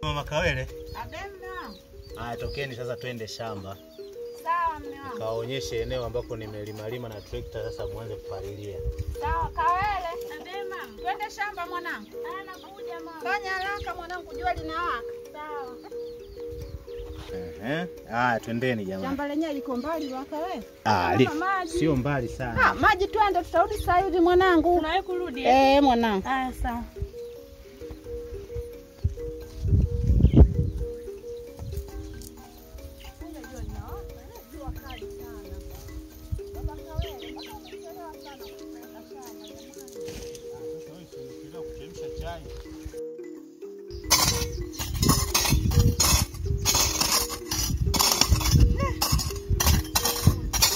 Mama Kawele. Abemna. Tokeni sasa twende shamba. Sawa mme wangu. Kaonyeshe eneo ambako nimelima na trekta sasa muanze kupalilia. Sawa Kawele. Abema. Twende shamba mwanangu. Nakuja mama. Fanya haraka mwanangu, jua linawaka. Sawa. Twendeni jamani. Shamba lenyewe liko mbali wa Kawele? Sio mbali sana. Maji twende, tutarudi sasa hivi mwanangu. Tunawahi kurudi? Mwanangu. Sawa.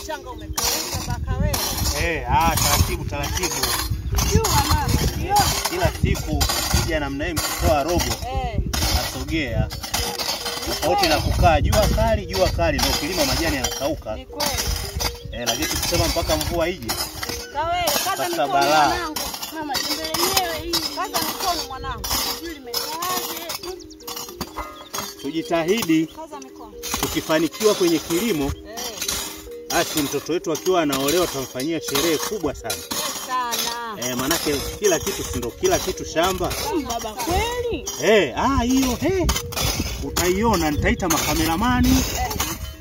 Mchanga umekauka baka wewe. Taratibu. Jua mama, ndio. Kila siku kija namna hii mkitoa robo. Nasogea. Tofauti na kukaa jua kali ndio kilimo majani yanakauka. Ni kweli. Lakini tukisema mpaka mvua ije. Kawele, kaza mikono mwanangu. Mama, jembe lenyewe hii. Kaza mikono mwanangu. Jua limekaaje. Tujitahidi. Kaza mikono. Tukifanikiwa kwenye kilimo, basi mtoto wetu akiwa anaolewa tutamfanyia sherehe kubwa sana. Manake kila kitu ndio kila kitu shamba. Baba kweli? Hiyo utaiona, nitaita makameramani,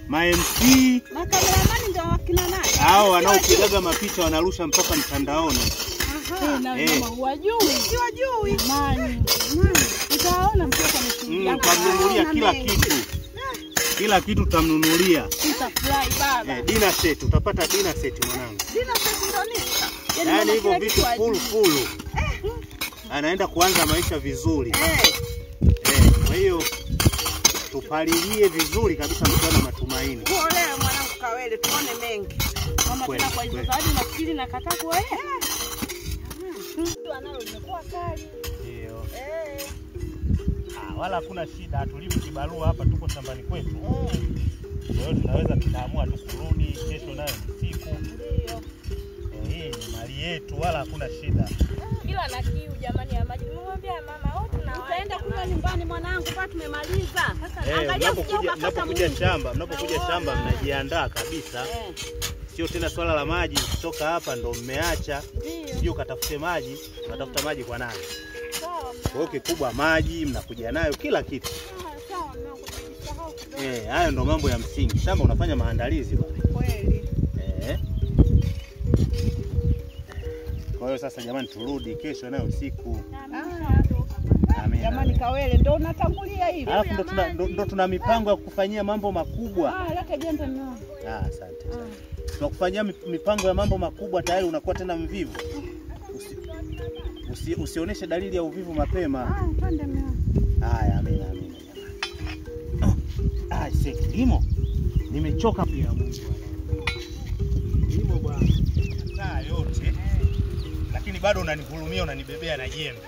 ma-MC. Makameramani ndio wakina nani? Hao wanaopigaga mapicha wanarusha mpaka mtandaoni. Na mama wajui. Siwajui. Nani? Utaona mtoto ameshuhudia. Tutamnunulia kila kitu. Kila kitu tutamnunulia. Tutafurahi baba. Dinner set, utapata dinner set mwanangu. Dinner set ndio nini? Yaani hivyo vitu full. Anaenda kuanza maisha vizuri. Kwa hiyo tupalilie vizuri kabisa mkiona matumaini. Kuolewa mwanangu Kawele, tuone mengi. Mama tena kwa hizo zawadi nafikiri nakataa kuolewa. Mtu analo limekuwa kali. Ndio. Wala hakuna shida, tulimu kibarua hapa, tuko shambani kwetu. Kwa hiyo tunaweza tukaamua tu kurudi kesho, nayo ni siku. Ndio. Hii ni mali yetu, wala hakuna shida. Ila na kiu jamani ya maji. Nimwambia mama wote na utaenda kunywa nyumbani mwanangu, kwa tumemaliza. Angalia mnapokuja shamba mnajiandaa kabisa. Sio tena swala la maji, kutoka hapa ndo mmeacha. Sio katafute maji, unatafuta maji kwa nani? Kwa hiyo kikubwa maji mnakuja nayo kila kitu. Hayo ndo mambo ya msingi. Shamba unafanya maandalizi bwana. Kweli. Kwa hiyo sasa jamani, turudi kesho nayo usiku. Amen. Jamani Kawele, ndo unatangulia hivi. Alafu ndo tuna mipango ya kukufanyia mambo makubwa. Leta jembe mimi. Asante. Tunakufanyia mipango ya mambo makubwa, tayari unakuwa tena mvivu. Usionyeshe dalili ya uvivu mapema. Twende mimi. Haya, amina. Kilimo. Nimechoka pia Mungu. Kilimo bwana. Saa yote. Lakini bado unanihurumia, unanibebea na jembe.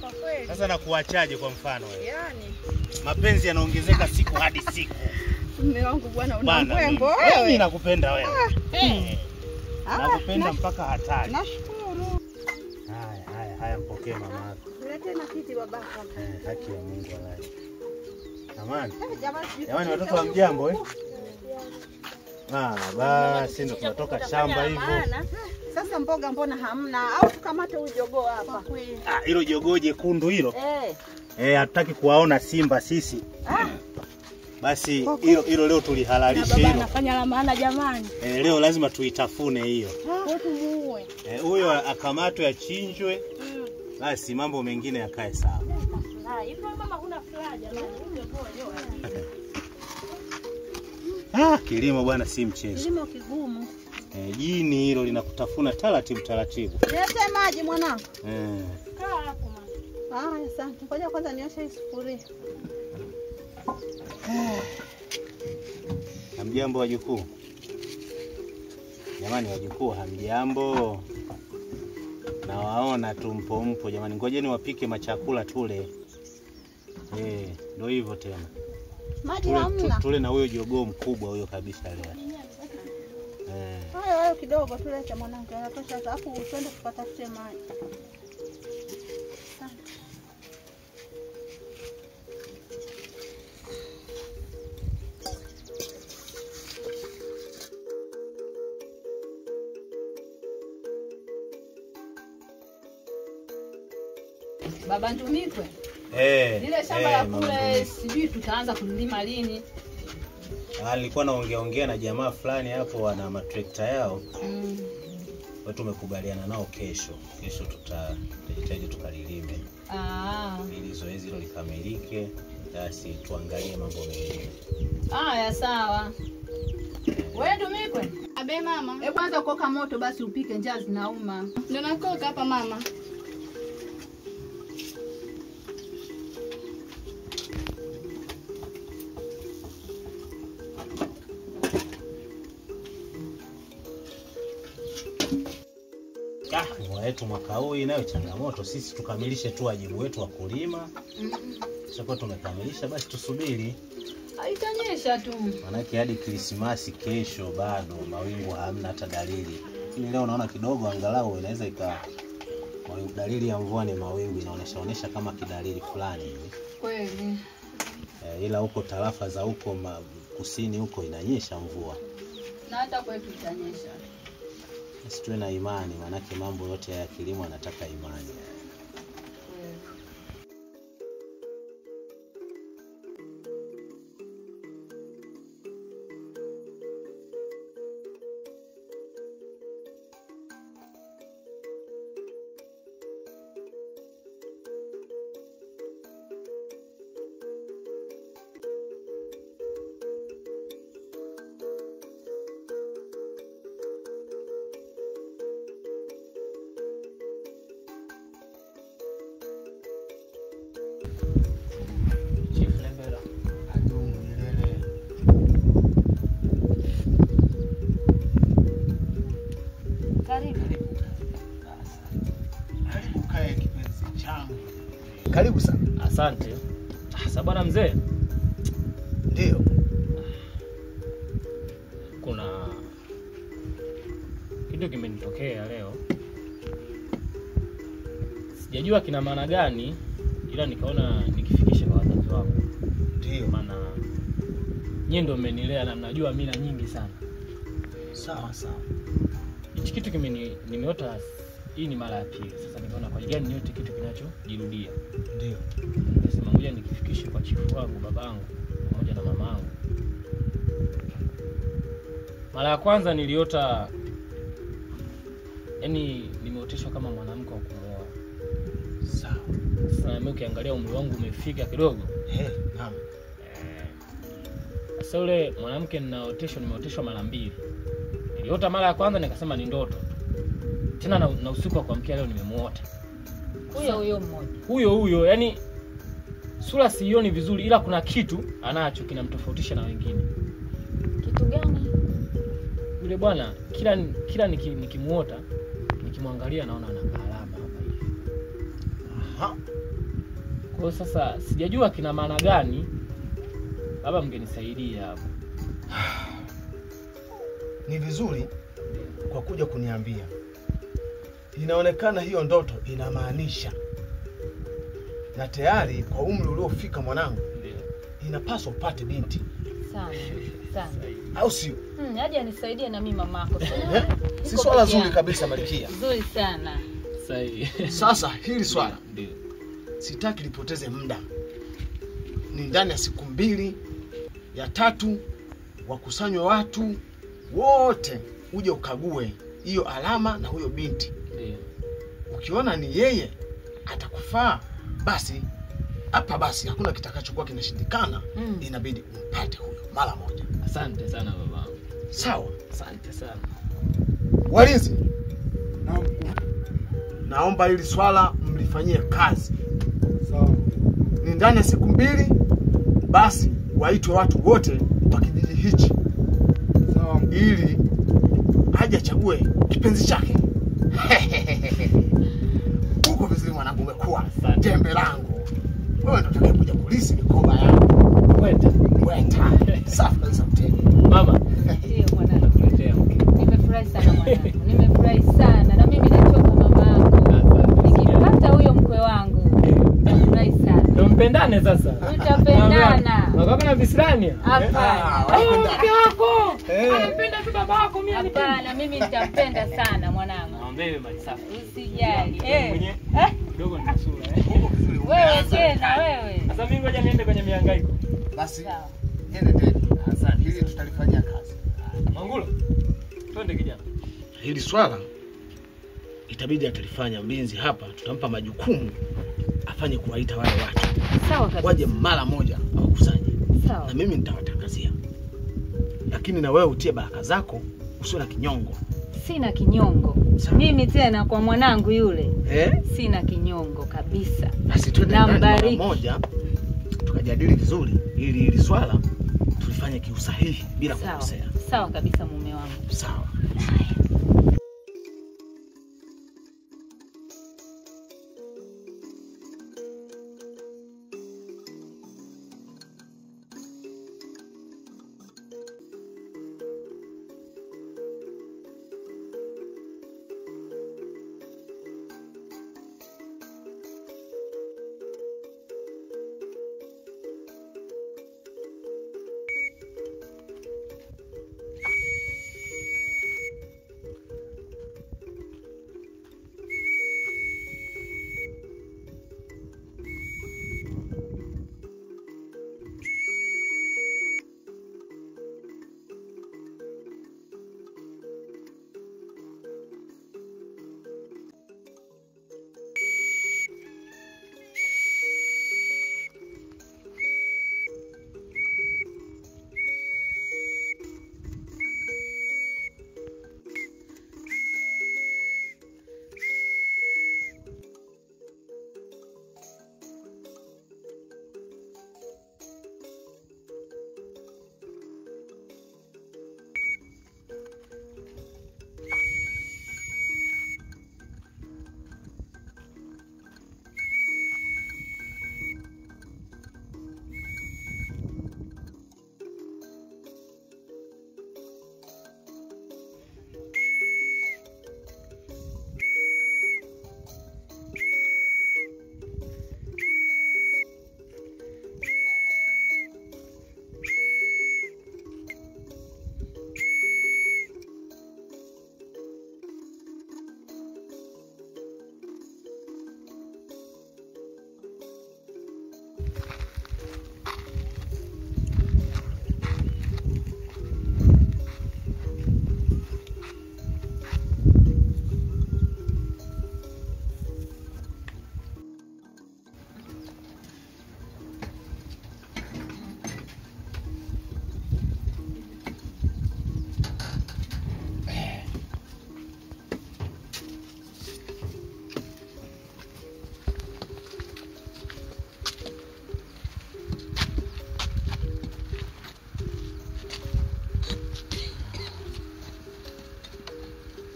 Kwa kweli. Sasa nakuachaje kwa mfano wewe? Yaani mapenzi yanaongezeka siku hadi siku. Mume wangu bwana, una mbwembo wewe. Mimi nakupenda wewe. Nakupenda mpaka hatari. Nashukuru. Haya mpokee mama yako. Lete na kiti babaka. Haki ya Mungu walai. Jamani watoto wa mjambo basi ndo tunatoka shamba hivyo. Sasa mboga mbona hamna? Au tukamate huyu jogoo hapa? Hilo jogoo jekundu hilo. Hatutaki kuwaona simba sisi. Basi hilo leo tulihalalishe hilo. Nafanya la maana jamani. Leo lazima tuitafune hiyo. Tumuue. Huyo akamatwe achinjwe. Basi mambo mengine yakae sawa. Hivyo mama huna furaha jamani. Kilimo bwana si mchezo. Kilimo kigumu. Jini hilo linakutafuna taratibu. Lete maji mwanangu. Kaa hapo mama. Asante. Ngoja kwanza nioshe hii sufuria. Hamjambo wajukuu. Jamani wajukuu, hamjambo. Nawaona tu mpo jamani. Ngojeni wapike machakula tule. Ndio hivyo tena. Maji hamna. Tule na huyo jogoo mkubwa huyo kabisa leo. Hayo kidogo tulete mwanangu, yanatosha. Alafu twende tukatafute maji. Baba Ntumikwe. Lile shamba la kule sijui tutaanza kulima lini. Alikuwa naongea na jamaa fulani hapo wana matrekta yao. Watu tumekubaliana nao kesho. Kesho tutajitahidi tukalilime. Ili zoezi hilo likamilike, basi tuangalie mambo mengine. Ya sawa. Wewe Ntumikwe? Abe mama. Hebu anza kuoka moto basi upike, njaa zinauma. Ndio nakoka hapa mama. Mvua yetu mwaka huu inayo changamoto, sisi tukamilishe tu wajibu wetu wa kulima. Sasa tumekamilisha basi tusubiri. Haitanyesha tu. Manake hadi Krismasi kesho bado mawingu hamna hata dalili. Lakini leo naona kidogo angalau inaweza dalili ya mvua ni mawingu, inaonesha kama kidalili fulani hivi. Kweli. Ila huko tarafa za huko kusini huko inanyesha mvua. Na hata kwetu itanyesha. Sisi tuwe na imani, manake mambo yote ya kilimo yanataka imani. Karibu sana. Asante. Sasa bwana mzee. Ndio. Kuna kitu kimenitokea leo. Sijajua kina maana gani, ila nikaona nikifikishe kwa wazazi wangu. Ndio. Maana nyinyi ndio mmenilea na mnajua mila nyingi sana. Sawa sawa. Hichi kitu nimeota, hii ni mara ya pili. Sasa nikaona kwa gani niote kitu kinachojirudia. Ndio. Nasema ngoja nikifikishe kwa chifu wangu, babangu pamoja na mamangu. Mara ya kwanza niliota, yani nimeoteshwa kama mwanamke wa kuoa. Sawa. Sasa mimi ukiangalia umri wangu umefika kidogo. Naam. Sasa yule mwanamke ninaoteshwa, nimeoteshwa mara mbili. Niliota mara ya kwanza nikasema ni ndoto. Tena na usiku wa kuamkia leo nimemuota. Huyo mmoja. Huyo, yani sura sioni vizuri, ila kuna kitu anacho kinamtofautisha na wengine. Kitu gani? Yule bwana kila nikimuota, nikimwangalia naona ana alama hapa hivi. Kwa sasa sijajua kina maana gani. Baba mngenisaidia hapo. Ni vizuri kwa kuja kuniambia. Inaonekana hiyo ndoto inamaanisha, na tayari kwa umri uliofika mwanangu, inapaswa upate binti. Sana. Au sio? Aje anisaidie na mimi mamako. Si swala zuri kabisa Malkia. Zuri sana. Sahihi. Sasa hili swala ndio sitaki lipoteze muda. Ni ndani ya siku 2 ya 3 wakusanywe watu wote uje ukague hiyo alama na huyo binti. Ndio. Ukiona ni yeye atakufaa, basi hapa basi hakuna kitakachokuwa kinashindikana. Inabidi umpate huyo mara moja. Asante sana baba. Sawa? Asante sana. Walinzi, naomba hili swala mlifanyie kazi. Sawa. Ni ndani ya siku 2 basi waitwe watu wote wa kijiji hichi. Sawa. Ili aje achague kipenzi chake. Uko vizuri mwanangu, umekuwa jembe langu. Wewe ndio utakayekuja kulisi mikoba yangu. Weta. Safi kabisa mteni. Mama. Ndio mwanangu. Nakuletea mke. Nimefurahi sana mwanangu. Nimefurahi sana na mimi nachoka mamangu. Nikipata huyo mkwe wangu. Nimefurahi sana. Ndio mpendane sasa. Tutapendana. Wakaka na visirani? Hapana. Mke wako. Anapenda tu babako mimi. Hapana, mimi nitampenda sana mwanangu. Naomba wewe mali safi. Usijali. Mwenye kidogo nina sura Wewe tena wewe. Sasa mimi ngoja niende kwenye mihangaiko. Basi Sawa. nende. Asante. Hili tutalifanyia kazi. Mangulo. Twende kijana. Hili swala itabidi atalifanya mlinzi hapa, tutampa majukumu afanye kuwaita wale watu. Sawa kabisa. Waje mara moja awakusanye. Sawa. Na mimi nitawatangazia. Lakini na wewe utie baraka zako, usiwe na kinyongo. Sina kinyongo. Sawa. Mimi tena kwa mwanangu yule. Sina kinyongo kabisa. Basi twende ndani mara moja tukajadili vizuri ili swala tulifanye kiusahihi bila kukosea. Sawa kabisa mume wangu. Sawa.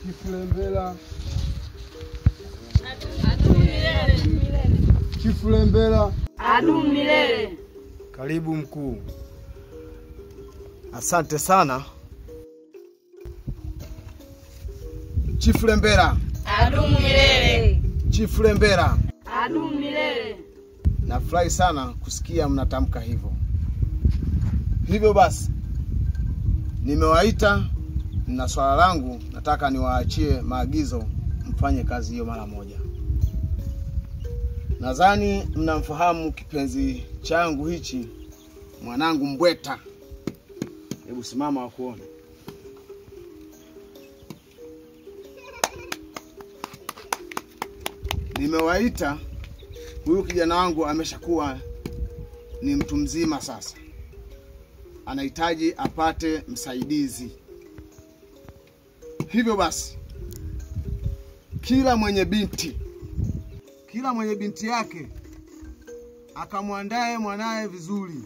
Chifulembela. Chifulembela. Adumu milele. Karibu mkuu. Asante sana. Chifulembela. Adumu milele. Chifulembela. Adumu milele. Nafurahi sana kusikia mnatamka hivyo. Hivyo basi nimewaita na swala langu nataka niwaachie maagizo mfanye kazi hiyo mara moja. Nadhani mnamfahamu kipenzi changu hichi, mwanangu Mbweta. Hebu simama wakuone. Nimewaita, huyu kijana wangu ameshakuwa ni mtu mzima sasa. Anahitaji apate msaidizi. Hivyo basi kila mwenye binti yake akamwandae mwanae vizuri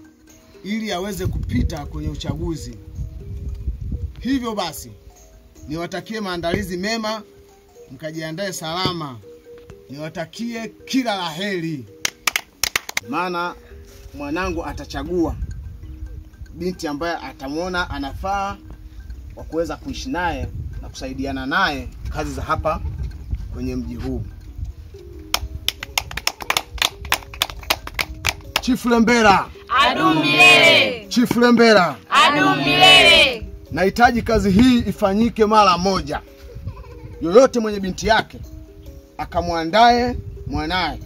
ili aweze kupita kwenye uchaguzi. Hivyo basi niwatakie maandalizi mema, mkajiandae salama. Niwatakie kila laheri. Maana mwanangu atachagua binti ambaye atamuona anafaa wa kuweza kuishi naye na kusaidiana naye kazi za hapa kwenye mji huu. Chifulembela. Adumu milele. Chifulembela. Adumu milele. Nahitaji kazi hii ifanyike mara moja. yoyote mwenye binti yake akamwandae mwanae,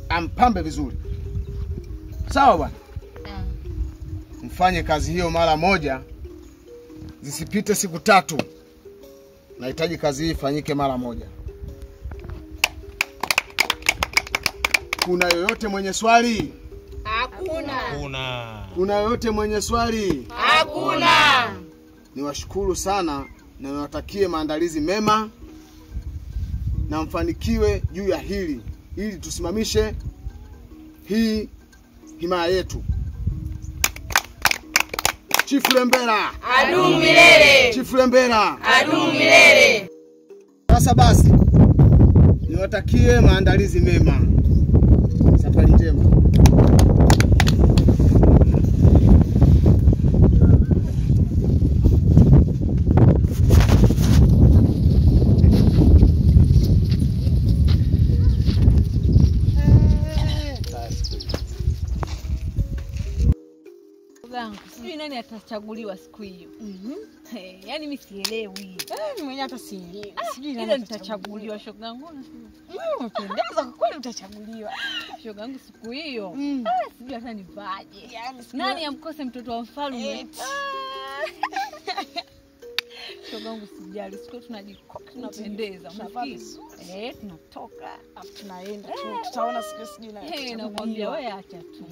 ampambe vizuri. Sawa bwana? Mfanye kazi hiyo mara moja, zisipite siku 3. Nahitaji kazi hii ifanyike mara moja. Kuna yoyote mwenye swali? Hakuna. Kuna yoyote mwenye swali? Hakuna. Niwashukuru sana na niwatakie maandalizi mema na mfanikiwe juu ya hili, ili tusimamishe hii himaya yetu. Chifu Lembera adumu milele. Chifu Lembera adumu milele. Sasa basi, niwatakie maandalizi mema. Safari njema. Sijui nani atachaguliwa siku hiyo. Yaani mimi sielewi. Mimi mwenyewe hata sielewi. Sijui nani atachaguliwa shogangu. Unapendeza kweli utachaguliwa. Shogangu siku hiyo. Sijui hata nivaje. Nani amkose mtoto wa mfalme? Shogangu sijali. Siku tunajikoka tunapendeza. Tunatoka. Tunaenda. Tutaona sijui na. Nakwambia wewe acha tu.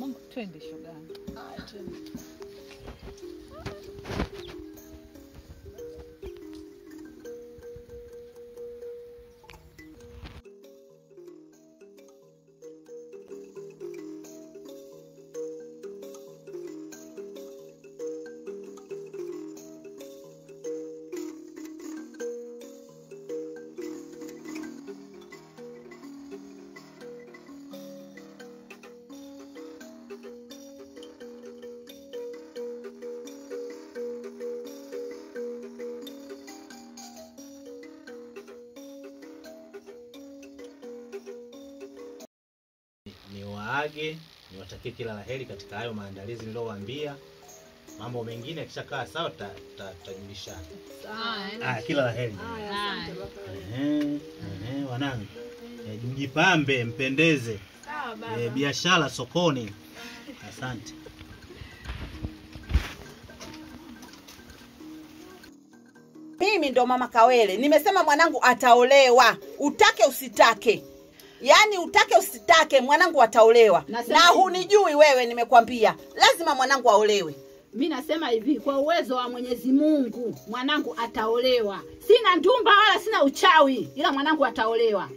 Mama twende shogangu. Niwaage, niwatakie kila laheri katika hayo maandalizi niliowaambia. Mambo mengine yakishakaa sawa tutajulishana. Sawa. Kila laheri. Wanangu. Mjipambe, mpendeze. Sawa baba. Biashara sokoni. Asante. Mimi ndo mama Kawele. Nimesema mwanangu ataolewa. Utake usitake. Yaani utake usitake mwanangu ataolewa. Na hunijui wewe, nimekwambia. Lazima mwanangu aolewe. Mimi nasema hivi, kwa uwezo wa Mwenyezi Mungu mwanangu ataolewa. Sina ndumba wala sina uchawi, ila mwanangu ataolewa.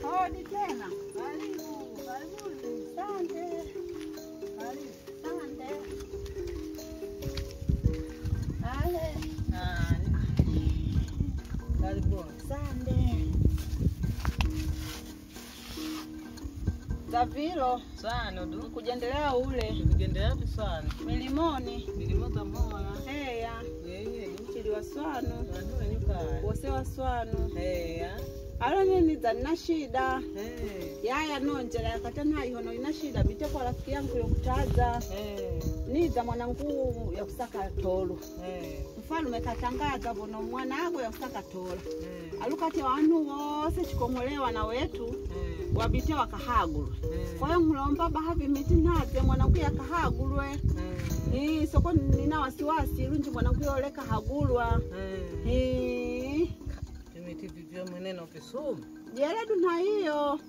Hodi tena. Karibu, karibu. Asante. Karibu, asante. Karibu. Asante. Zavilo Sana ndo. kujendelea ule. Kujendelea wapi sana? Milimoni. Milimo kamola. Heya. Yeye. Nchili wa swanu. Ndio nyuka. Wose wa swanu. Heya. Alo nini za nina shida. Yaya nonjela yakatana ihono ina shida bite kwa rafiki yangu yokutaza. Niza mwanangu ya kusaka tolo. Mfalme katangaza bono mwana wangu ya kusaka tolo. Alukati wanu wose chikomolewa na wetu. Wabite wakahagulwe. Kwa hiyo mlomba bahavi miti naze mwanangu yakahagulwe. Soko nina wasiwasi lunji mwanangu yoleka hagulwa. Imiti vivyo mweneno Kisumu. Jeledu na hiyo.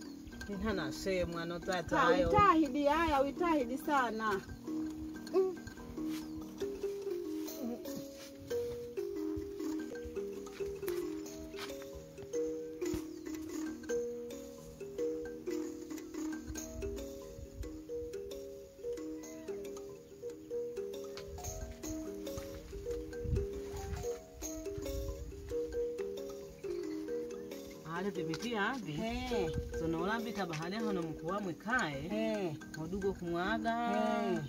Nihana sehemu anotata hayo. Uitahidi haya, uitahidi sana. Ale bibitia abi. Sono ulambita bahale hono mkuwa mwikae. Modugo kumwaga.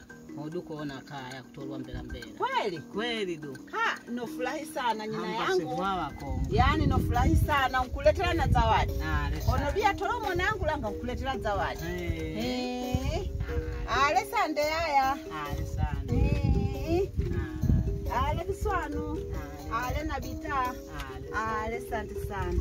Oduko ona kaya kutolwa mbela mbela. Kweli? Kweli do. Ha, nofurahi sana nyina Hamba yangu. sivwawa ko. Yaani nofurahi sana unkuletera na zawadi. Lesa. Ono bia tolo mwanangu langa unkuletera zawadi. Ale sande haya. Sande. Ale biswanu. Ale na bita. Ale sante sana.